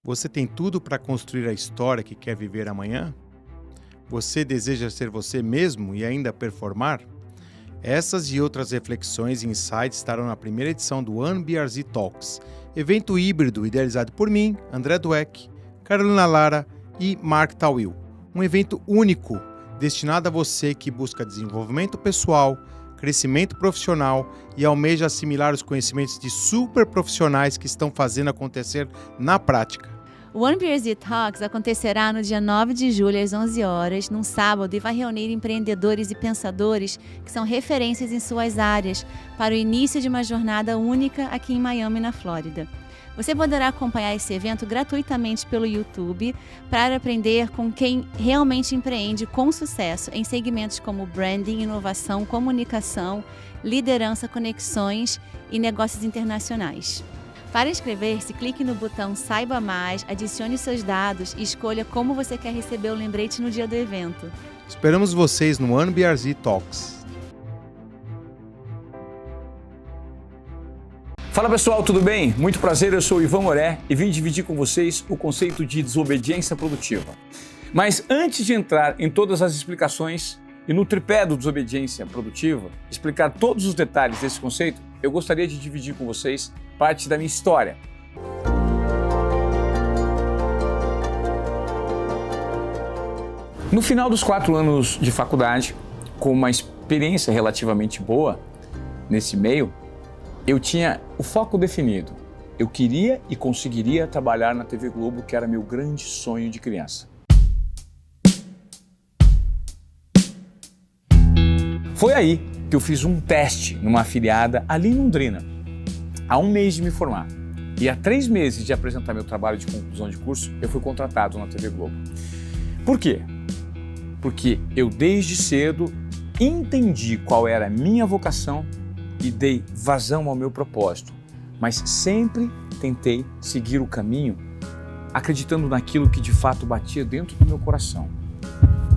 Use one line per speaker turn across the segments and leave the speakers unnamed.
Você tem tudo para construir a história que quer viver amanhã? Você deseja ser você mesmo e ainda performar? Essas e outras reflexões e insights estarão na primeira edição do One BRZ Talks, evento híbrido idealizado por mim, André Dweck, Carolina Lara e Mark Tawil. Um evento único, destinado a você que busca desenvolvimento pessoal, crescimento profissional e almeja assimilar os conhecimentos de super profissionais que estão fazendo acontecer na prática.
O One BRZ Talks acontecerá no dia 9 de julho, às 11 horas, num sábado, e vai reunir empreendedores e pensadores que são referências em suas áreas para o início de uma jornada única aqui em Miami, na Flórida. Você poderá acompanhar esse evento gratuitamente pelo YouTube para aprender com quem realmente empreende com sucesso em segmentos como branding, inovação, comunicação, liderança, conexões e negócios internacionais. Para inscrever-se, clique no botão Saiba Mais, adicione seus dados e escolha como você quer receber o lembrete no dia do evento.
Esperamos vocês no One BRZ Talks.
Fala pessoal, tudo bem? Muito prazer, eu sou o Ivan Moré e vim dividir com vocês o conceito de desobediência produtiva. Mas antes de entrar em todas as explicações e no tripé do desobediência produtiva, explicar todos os detalhes desse conceito, eu gostaria de dividir com vocês parte da minha história. No final dos 4 anos de faculdade, com uma experiência relativamente boa nesse meio, eu tinha o foco definido. Eu queria e conseguiria trabalhar na TV Globo, que era meu grande sonho de criança. Foi aí que eu fiz um teste numa afiliada ali em Londrina, há 1 mês de me formar. E há 3 meses de apresentar meu trabalho de conclusão de curso, eu fui contratado na TV Globo. Por quê? Porque eu desde cedo entendi qual era a minha vocação e dei vazão ao meu propósito, mas sempre tentei seguir o caminho acreditando naquilo que de fato batia dentro do meu coração,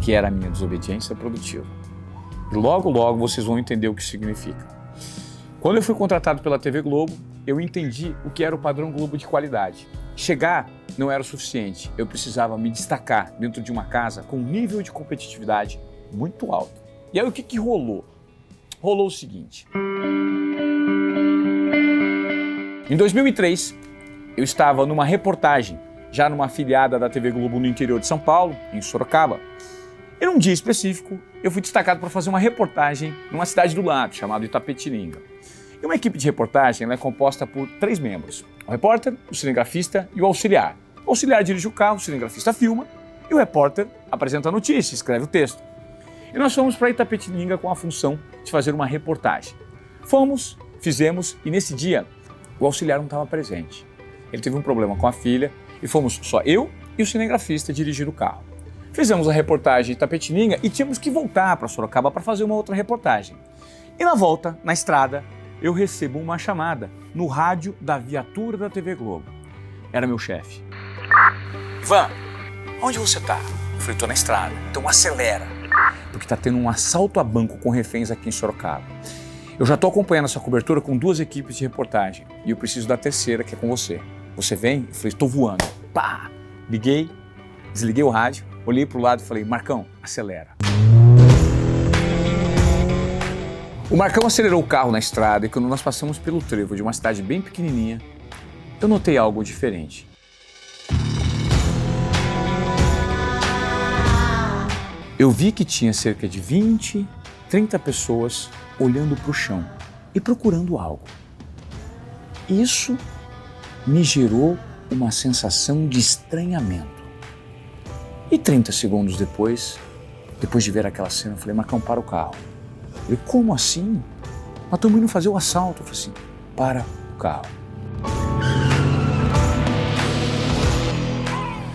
que era a minha desobediência produtiva. E logo, logo vocês vão entender o que significa. Quando eu fui contratado pela TV Globo, eu entendi o que era o padrão Globo de qualidade. Chegar não era o suficiente, eu precisava me destacar dentro de uma casa com um nível de competitividade muito alto. E aí o que rolou? Rolou o seguinte. Em 2003, eu estava numa reportagem, já numa afiliada da TV Globo no interior de São Paulo, em Sorocaba. E num dia específico, eu fui destacado para fazer uma reportagem numa cidade do lado, chamada Itapetininga. E uma equipe de reportagem ela é composta por 3 membros: o repórter, o cinegrafista e o auxiliar. O auxiliar dirige o carro, o cinegrafista filma e o repórter apresenta a notícia, escreve o texto. E nós fomos para Itapetininga com a função de fazer uma reportagem. Fomos, fizemos e nesse dia o auxiliar não estava presente. Ele teve um problema com a filha e fomos só eu e o cinegrafista dirigir o carro. Fizemos a reportagem em Itapetininga e tínhamos que voltar para Sorocaba para fazer uma outra reportagem. E na volta, na estrada, eu recebo uma chamada no rádio da viatura da TV Globo. Era meu chefe. Ivan, onde você está? Eu falei, estou na estrada, então acelera, porque está tendo um assalto a banco com reféns aqui em Sorocaba. Eu já estou acompanhando essa cobertura com 2 equipes de reportagem e eu preciso da terceira, que é com você. Você vem? Eu falei, estou voando. Pá! Liguei, desliguei o rádio, olhei para o lado e falei, Marcão, acelera. O Marcão acelerou o carro na estrada e quando nós passamos pelo trevo de uma cidade bem pequenininha, eu notei algo diferente. Eu vi que tinha cerca de 20, 30 pessoas olhando para o chão e procurando algo. Isso me gerou uma sensação de estranhamento. E 30 segundos depois de ver aquela cena, eu falei, Marcão, para o carro. Ele, como assim? Nós estamos indo fazer o assalto. Eu falei assim, para o carro.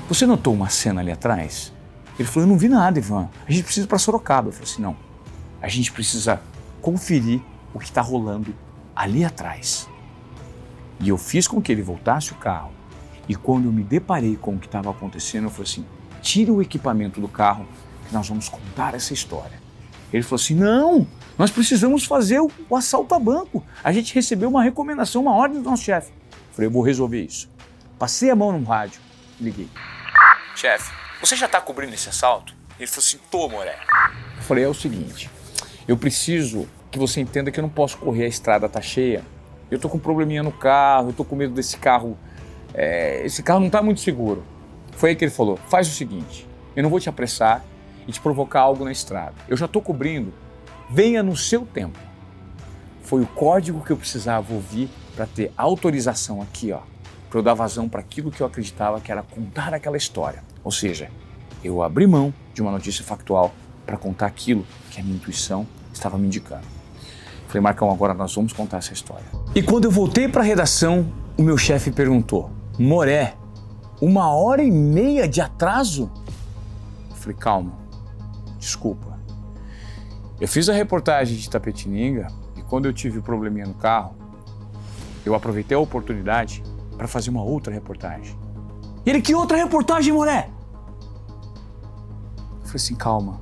Você notou uma cena ali atrás? Ele falou, eu não vi nada, Ivan. A gente precisa ir para Sorocaba. Eu falei assim, não. A gente precisa conferir o que está rolando ali atrás. E eu fiz com que ele voltasse o carro. E quando eu me deparei com o que estava acontecendo, eu falei assim, tira o equipamento do carro que nós vamos contar essa história. Ele falou assim, não, nós precisamos fazer o assalto a banco. A gente recebeu uma recomendação, uma ordem do nosso chefe. Eu falei, eu vou resolver isso. Passei a mão no rádio, Liguei. Chefe, você já está cobrindo esse assalto? Ele falou assim, tô, Moré. Eu falei, é o seguinte, eu preciso que você entenda que eu não posso correr, a estrada tá cheia. Eu tô com um probleminha no carro, eu tô com medo desse carro, esse carro não tá muito seguro. Foi aí que ele falou, faz o seguinte, eu não vou te apressar e te provocar algo na estrada. Eu já tô cobrindo, venha no seu tempo. Foi o código que eu precisava ouvir para ter autorização aqui, ó, para eu dar vazão para aquilo que eu acreditava que era contar aquela história. Ou seja, eu abri mão de uma notícia factual para contar aquilo que a minha intuição estava me indicando. Falei, Marcão, agora nós vamos contar essa história. E quando eu voltei para a redação, o meu chefe perguntou, Moré, 1h30 de atraso? Eu falei, calma, desculpa. Eu fiz a reportagem de Itapetininga e quando eu tive o probleminha no carro, eu aproveitei a oportunidade para fazer uma outra reportagem. E ele, que outra reportagem, Moré? Eu falei assim, calma,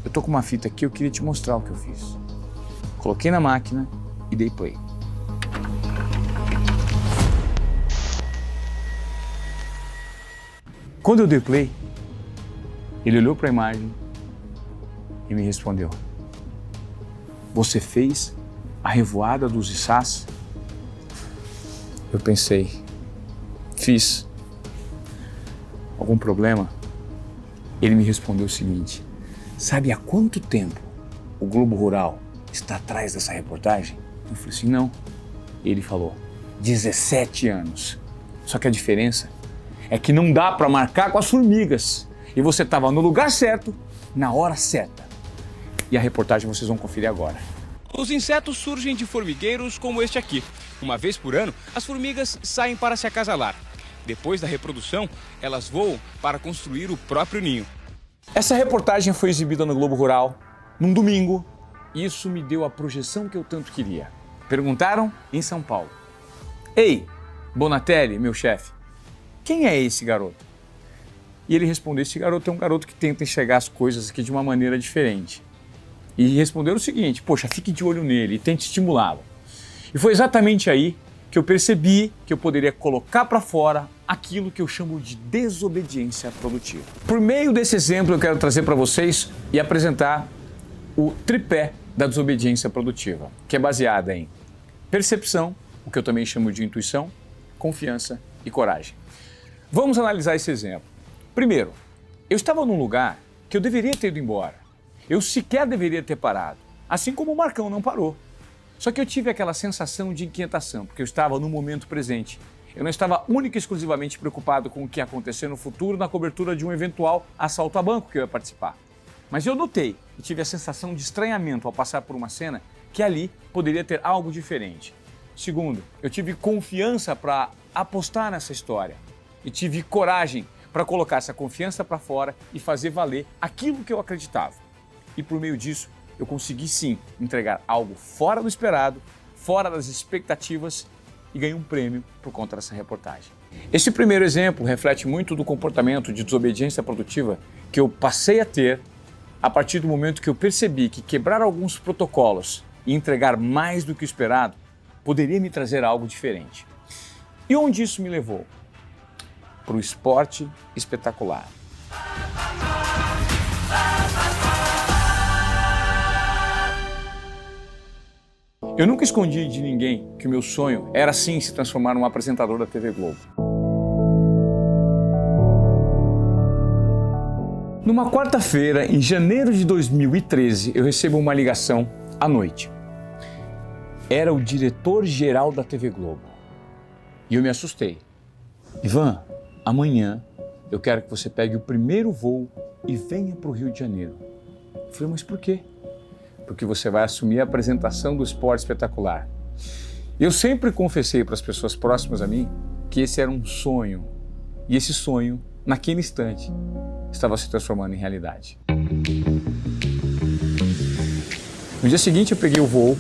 eu tô com uma fita aqui, eu queria te mostrar o que eu fiz. Coloquei na máquina e dei play. Quando eu dei play, ele olhou para a imagem e me respondeu, você fez a revoada dos Issás? Eu pensei, fiz. Algum problema? Ele me respondeu o seguinte, sabe há quanto tempo o Globo Rural está atrás dessa reportagem? Eu falei assim, não. Ele falou, 17 anos. Só que a diferença é que não dá para marcar com as formigas. E você estava no lugar certo, na hora certa. E a reportagem vocês vão conferir agora.
Os insetos surgem de formigueiros como este aqui. Uma vez por ano, as formigas saem para se acasalar. Depois da reprodução, elas voam para construir o próprio ninho.
Essa reportagem foi exibida no Globo Rural, num domingo. E isso me deu a projeção que eu tanto queria. Perguntaram em São Paulo. Ei, Bonatelli, meu chefe, quem é esse garoto? E ele respondeu, esse garoto é um garoto que tenta enxergar as coisas aqui de uma maneira diferente. E responderam o seguinte, poxa, fique de olho nele e tente estimulá-lo. E foi exatamente aí que eu percebi que eu poderia colocar para fora aquilo que eu chamo de desobediência produtiva. Por meio desse exemplo, eu quero trazer para vocês e apresentar o tripé da desobediência produtiva, que é baseada em percepção, o que eu também chamo de intuição, confiança e coragem. Vamos analisar esse exemplo. Primeiro, eu estava num lugar que eu deveria ter ido embora. Eu sequer deveria ter parado, assim como o Marcão não parou. Só que eu tive aquela sensação de inquietação, porque eu estava no momento presente. Eu não estava única e exclusivamente preocupado com o que ia acontecer no futuro na cobertura de um eventual assalto a banco que eu ia participar. Mas eu notei e tive a sensação de estranhamento ao passar por uma cena que ali poderia ter algo diferente. Segundo, eu tive confiança para apostar nessa história e tive coragem para colocar essa confiança para fora e fazer valer aquilo que eu acreditava. E por meio disso, eu consegui sim entregar algo fora do esperado, fora das expectativas e ganhei um prêmio por conta dessa reportagem. Esse primeiro exemplo reflete muito do comportamento de desobediência produtiva que eu passei a ter a partir do momento que eu percebi que quebrar alguns protocolos e entregar mais do que o esperado poderia me trazer algo diferente. E onde isso me levou? Para o esporte espetacular. Eu nunca escondi de ninguém que o meu sonho era sim se transformar num apresentador da TV Globo. Numa quarta-feira, em janeiro de 2013, eu recebo uma ligação à noite. Era o diretor-geral da TV Globo. E eu me assustei. Ivan, amanhã eu quero que você pegue o primeiro voo e venha para o Rio de Janeiro. Eu falei, mas por quê? Porque você vai assumir a apresentação do Esporte Espetacular. Eu sempre confessei para as pessoas próximas a mim que esse era um sonho. E esse sonho, naquele instante, estava se transformando em realidade. No dia seguinte eu peguei o voo,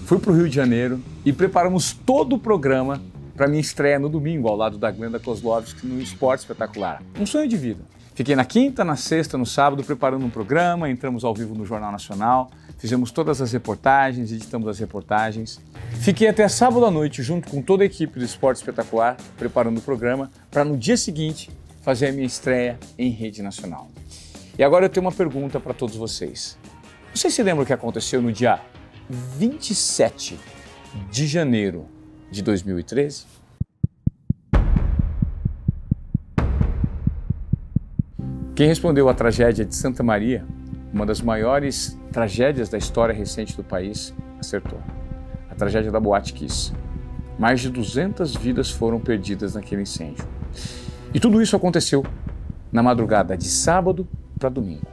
fui para o Rio de Janeiro e preparamos todo o programa para minha estreia no domingo, ao lado da Glenda Kozlovski no Esporte Espetacular. Um sonho de vida. Fiquei na quinta, na sexta, no sábado, preparando um programa, entramos ao vivo no Jornal Nacional, fizemos todas as reportagens, editamos as reportagens. Fiquei até sábado à noite, junto com toda a equipe do Esporte Espetacular, preparando o programa, para no dia seguinte fazer a minha estreia em rede nacional. E agora eu tenho uma pergunta para todos vocês. Vocês se lembram o que aconteceu no dia 27 de janeiro de 2013? Quem respondeu a tragédia de Santa Maria, uma das maiores tragédias da história recente do país, acertou. A tragédia da Boate Kiss. Mais de 200 vidas foram perdidas naquele incêndio. E tudo isso aconteceu na madrugada de sábado para domingo.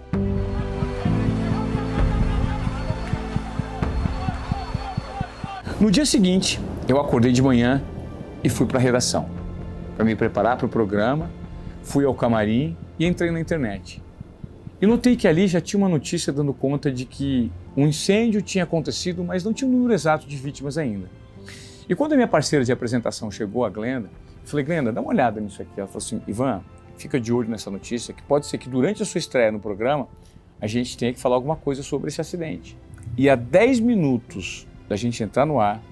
No dia seguinte, eu acordei de manhã e fui para a redação. Para me preparar para o programa, fui ao camarim e entrei na internet. E notei que ali já tinha uma notícia dando conta de que um incêndio tinha acontecido, mas não tinha o número exato de vítimas ainda. E quando a minha parceira de apresentação chegou, a Glenda, eu falei, Glenda, dá uma olhada nisso aqui. Ela falou assim, Ivan, fica de olho nessa notícia, que pode ser que durante a sua estreia no programa, a gente tenha que falar alguma coisa sobre esse acidente. E a 10 minutos da gente entrar no ar,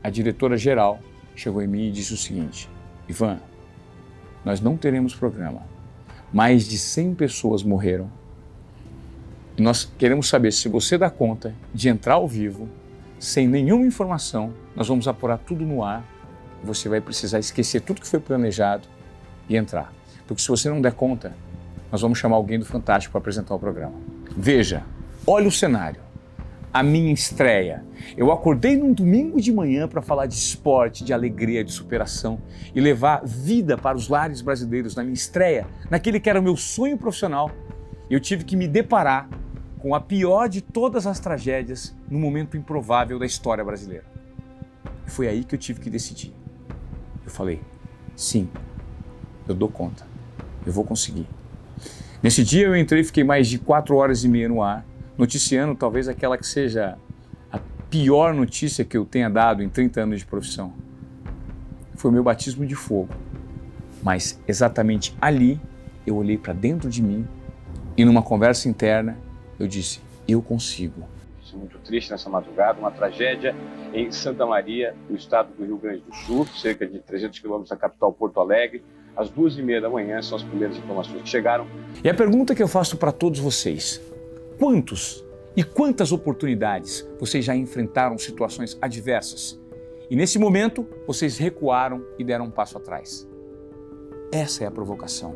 a diretora-geral chegou em mim e disse o seguinte, Ivan, nós não teremos programa. Mais de 100 pessoas morreram. E nós queremos saber se você dá conta de entrar ao vivo, sem nenhuma informação, nós vamos apurar tudo no ar, você vai precisar esquecer tudo que foi planejado e entrar. Porque se você não der conta, nós vamos chamar alguém do Fantástico para apresentar o programa. Veja, olha o cenário. A minha estreia. Eu acordei num domingo de manhã para falar de esporte, de alegria, de superação e levar vida para os lares brasileiros na minha estreia, naquele que era o meu sonho profissional. Eu tive que me deparar com a pior de todas as tragédias no momento improvável da história brasileira. E foi aí que eu tive que decidir. Eu falei, sim, eu dou conta, eu vou conseguir. Nesse dia eu entrei e fiquei mais de 4 horas e meia no ar, noticiando talvez aquela que seja a pior notícia que eu tenha dado em 30 anos de profissão. Foi o meu batismo de fogo. Mas exatamente ali eu olhei para dentro de mim e numa conversa interna eu disse, eu consigo.
Muito triste nessa madrugada, uma tragédia em Santa Maria, no estado do Rio Grande do Sul, cerca de 300 quilômetros da capital Porto Alegre. Às 2h30 da manhã são as primeiras informações que chegaram.
E a pergunta que eu faço para todos vocês, quantos e quantas oportunidades vocês já enfrentaram situações adversas e nesse momento vocês recuaram e deram um passo atrás? Essa é a provocação.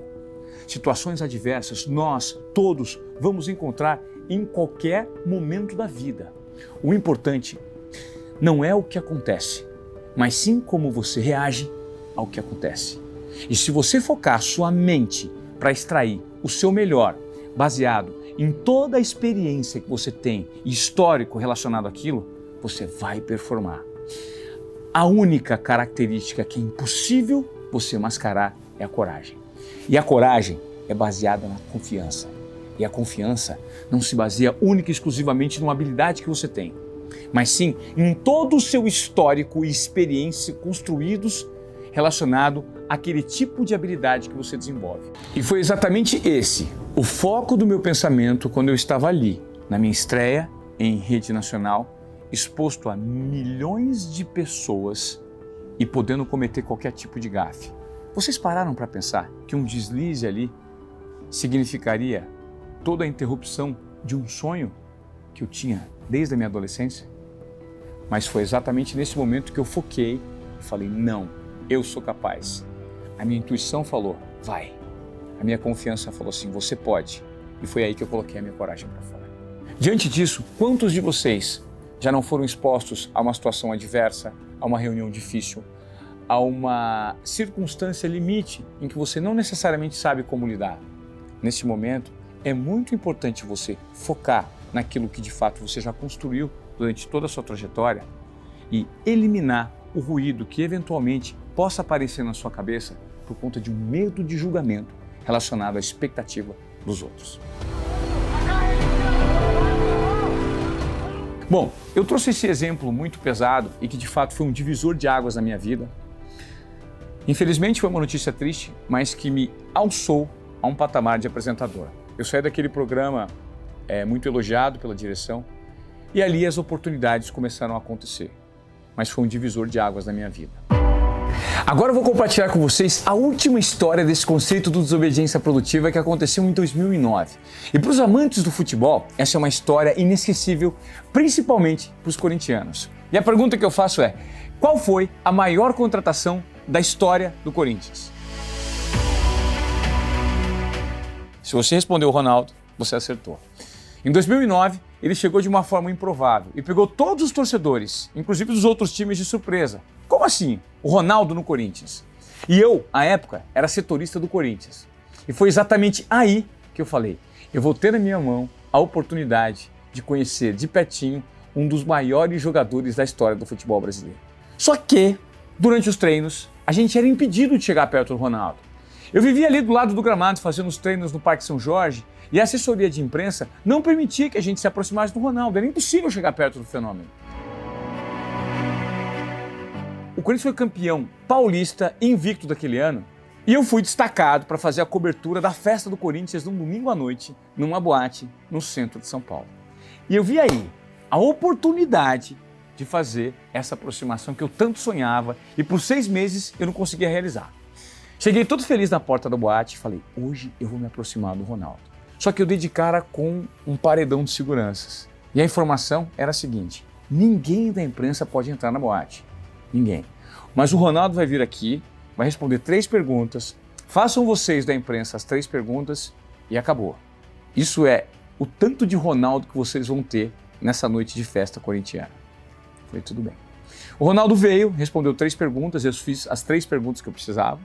Situações adversas nós todos vamos encontrar em qualquer momento da vida. O importante não é o que acontece, mas sim como você reage ao que acontece. E se você focar sua mente para extrair o seu melhor, baseado em toda a experiência que você tem e histórico relacionado àquilo, você vai performar. A única característica que é impossível você mascarar é a coragem. E a coragem é baseada na confiança. E a confiança não se baseia única e exclusivamente numa habilidade que você tem, mas sim em todo o seu histórico e experiência construídos relacionado àquele tipo de habilidade que você desenvolve. E foi exatamente esse o foco do meu pensamento quando eu estava ali, na minha estreia em rede nacional, exposto a milhões de pessoas e podendo cometer qualquer tipo de gafe. Vocês pararam para pensar que um deslize ali significaria toda a interrupção de um sonho que eu tinha desde a minha adolescência? Mas foi exatamente nesse momento que eu foquei e falei, não, eu sou capaz. A minha intuição falou, vai. A minha confiança falou assim, você pode. E foi aí que eu coloquei a minha coragem para fora. Diante disso, quantos de vocês já não foram expostos a uma situação adversa, a uma reunião difícil, a uma circunstância limite em que você não necessariamente sabe como lidar? Nesse momento, é muito importante você focar naquilo que de fato você já construiu durante toda a sua trajetória e eliminar o ruído que eventualmente possa aparecer na sua cabeça por conta de um medo de julgamento relacionado à expectativa dos outros. Bom, eu trouxe esse exemplo muito pesado e que de fato foi um divisor de águas na minha vida, Infelizmente foi uma notícia triste, mas que me alçou a um patamar de apresentador. Eu saí daquele programa muito elogiado pela direção e ali as oportunidades começaram a acontecer. Mas foi um divisor de águas na minha vida. Agora eu vou compartilhar com vocês a última história desse conceito de desobediência produtiva que aconteceu em 2009. E para os amantes do futebol, essa é uma história inesquecível, principalmente para os corintianos. E a pergunta que eu faço é: qual foi a maior contratação da história do Corinthians? Se você respondeu Ronaldo, você acertou. Em 2009, ele chegou de uma forma improvável e pegou todos os torcedores, inclusive dos outros times, de surpresa. Como assim? O Ronaldo no Corinthians. E eu, à época, era setorista do Corinthians. E foi exatamente aí que eu falei: eu vou ter na minha mão a oportunidade de conhecer de pertinho um dos maiores jogadores da história do futebol brasileiro. Só que, durante os treinos, a gente era impedido de chegar perto do Ronaldo. Eu vivia ali do lado do gramado fazendo os treinos no Parque São Jorge e a assessoria de imprensa não permitia que a gente se aproximasse do Ronaldo. Era impossível chegar perto do fenômeno. O Corinthians foi campeão paulista invicto daquele ano e eu fui destacado para fazer a cobertura da festa do Corinthians num domingo à noite, numa boate no centro de São Paulo. E eu vi aí a oportunidade de fazer essa aproximação que eu tanto sonhava e por 6 meses eu não conseguia realizar. Cheguei todo feliz na porta da boate e falei: hoje eu vou me aproximar do Ronaldo. Só que eu dei de cara com um paredão de seguranças. E a informação era a seguinte: ninguém da imprensa pode entrar na boate. Ninguém. Mas o Ronaldo vai vir aqui, vai responder 3 perguntas, façam vocês da imprensa as 3 perguntas e acabou. Isso é o tanto de Ronaldo que vocês vão ter nessa noite de festa corintiana. Falei, tudo bem. O Ronaldo veio, respondeu 3 perguntas, eu fiz as 3 perguntas que eu precisava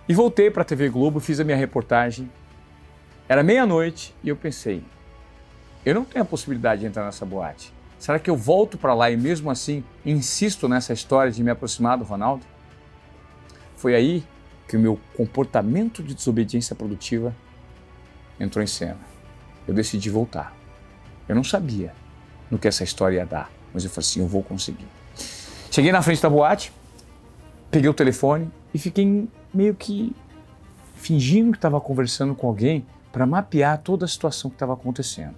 e voltei para a TV Globo, fiz a minha reportagem. Era meia-noite e eu pensei: eu não tenho a possibilidade de entrar nessa boate. Será que eu volto para lá e mesmo assim insisto nessa história de me aproximar do Ronaldo? Foi aí que o meu comportamento de desobediência produtiva entrou em cena. Eu decidi voltar. Eu não sabia no que essa história ia dar, mas eu falei assim: eu vou conseguir. Cheguei na frente da boate, peguei o telefone e fiquei meio que fingindo que estava conversando com alguém para mapear toda a situação que estava acontecendo.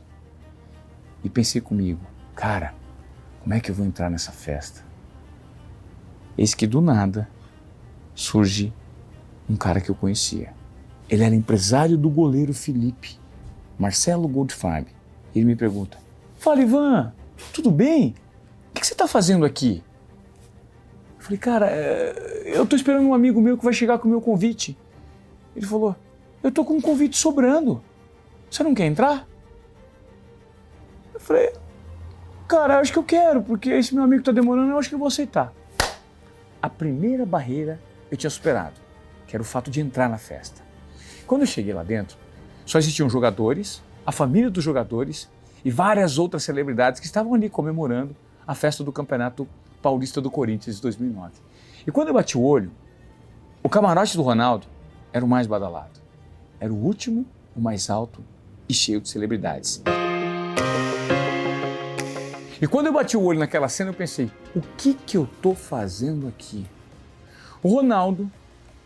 E pensei comigo: cara, como é que eu vou entrar nessa festa? Eis que do nada surge um cara que eu conhecia. Ele era empresário do goleiro Felipe, Marcelo Goldfarb. Ele me pergunta: fala, Ivan, tudo bem? O que você está fazendo aqui? Eu falei: cara, eu estou esperando um amigo meu que vai chegar com o meu convite. Ele falou: eu estou com um convite sobrando. Você não quer entrar? Eu falei: cara, eu acho que eu quero, porque esse meu amigo está demorando, eu acho que eu vou aceitar. A primeira barreira eu tinha superado, que era o fato de entrar na festa. Quando eu cheguei lá dentro, só existiam jogadores, a família dos jogadores e várias outras celebridades que estavam ali comemorando a festa do Campeonato Paulista do Corinthians de 2009. E quando eu bati o olho, o camarote do Ronaldo era o mais badalado. Era o último, o mais alto e cheio de celebridades. E quando eu bati o olho naquela cena, eu pensei: o que eu tô fazendo aqui? O Ronaldo,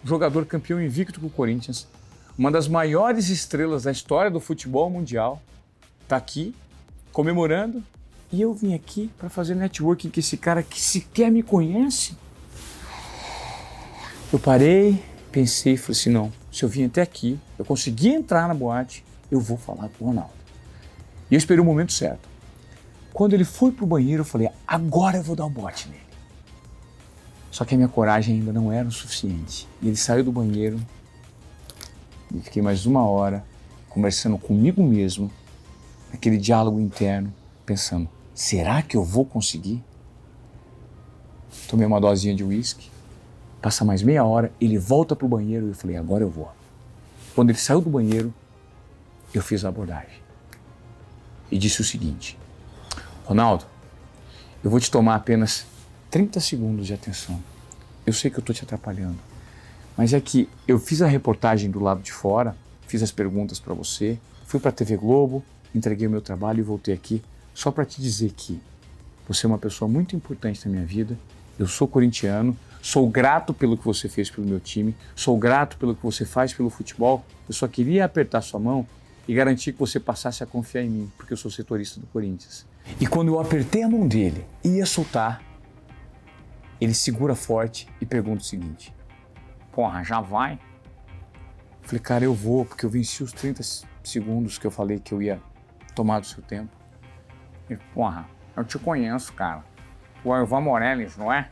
jogador campeão invicto com o Corinthians, uma das maiores estrelas da história do futebol mundial, tá aqui comemorando e eu vim aqui para fazer networking com esse cara que sequer me conhece. Eu parei, pensei e falei assim: não, se eu vim até aqui, eu consegui entrar na boate, eu vou falar com o Ronaldo. E eu esperei o momento certo. Quando ele foi pro banheiro, eu falei: agora eu vou dar um bote nele. Só que a minha coragem ainda não era o suficiente. E ele saiu do banheiro e fiquei mais 1 hora conversando comigo mesmo, naquele diálogo interno, pensando: será que eu vou conseguir? Tomei uma dosinha de uísque, passa mais meia hora, ele volta pro banheiro e eu falei: agora eu vou. Quando ele saiu do banheiro, eu fiz a abordagem e disse o seguinte: Ronaldo, eu vou te tomar apenas 30 segundos de atenção. Eu sei que eu estou te atrapalhando, mas é que eu fiz a reportagem do lado de fora, fiz as perguntas para você, fui para a TV Globo, entreguei o meu trabalho e voltei aqui só para te dizer que você é uma pessoa muito importante na minha vida, eu sou corintiano, Sou grato pelo que você fez pelo meu time, sou grato pelo que você faz pelo futebol. Eu só queria apertar sua mão e garantir que você passasse a confiar em mim, porque eu sou setorista do Corinthians. E quando eu apertei a mão dele e ia soltar, ele segura forte e pergunta o seguinte: porra, já vai? Eu falei, cara, eu vou, porque eu venci os 30 segundos que eu falei que eu ia tomar do seu tempo. Ele, porra, eu te conheço, cara. O Ivan Morales, não é?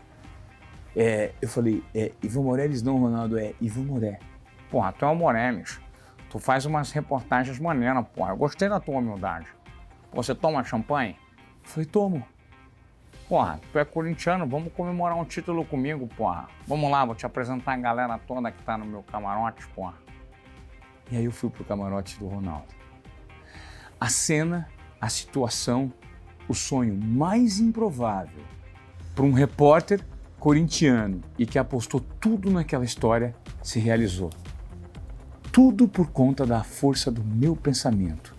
Eu falei, Ivan Morales não, Ronaldo, é Ivan Moré. Porra, tu é o Morales. Tu faz umas reportagens maneiras, porra. Eu gostei da tua humildade. Você toma champanhe? Eu falei, tomo. Porra, tu é corintiano, vamos comemorar um título comigo, porra. Vamos lá, vou te apresentar a galera toda que tá no meu camarote, porra. E aí eu fui pro camarote do Ronaldo. A cena, a situação, o sonho mais improvável para um repórter corintiano e que apostou tudo naquela história se realizou. Tudo por conta da força do meu pensamento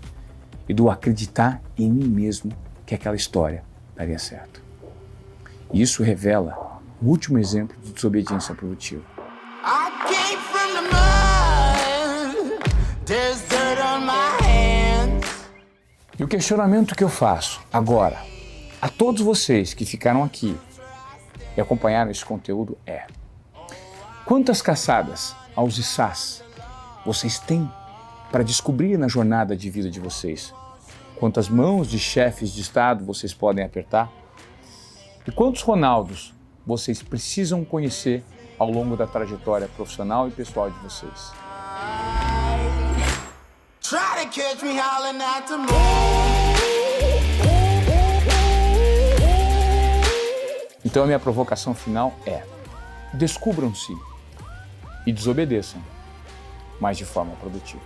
e do acreditar em mim mesmo que aquela história daria certo. E isso revela o último exemplo de desobediência produtiva. E o questionamento que eu faço agora a todos vocês que ficaram aqui e acompanharam esse conteúdo é: quantas caçadas aos içás vocês têm para descobrir na jornada de vida de vocês? Quantas mãos de chefes de Estado vocês podem apertar? E quantos Ronaldos vocês precisam conhecer ao longo da trajetória profissional e pessoal de vocês? Então a minha provocação final é: descubram-se e desobedeçam, mas de forma produtiva.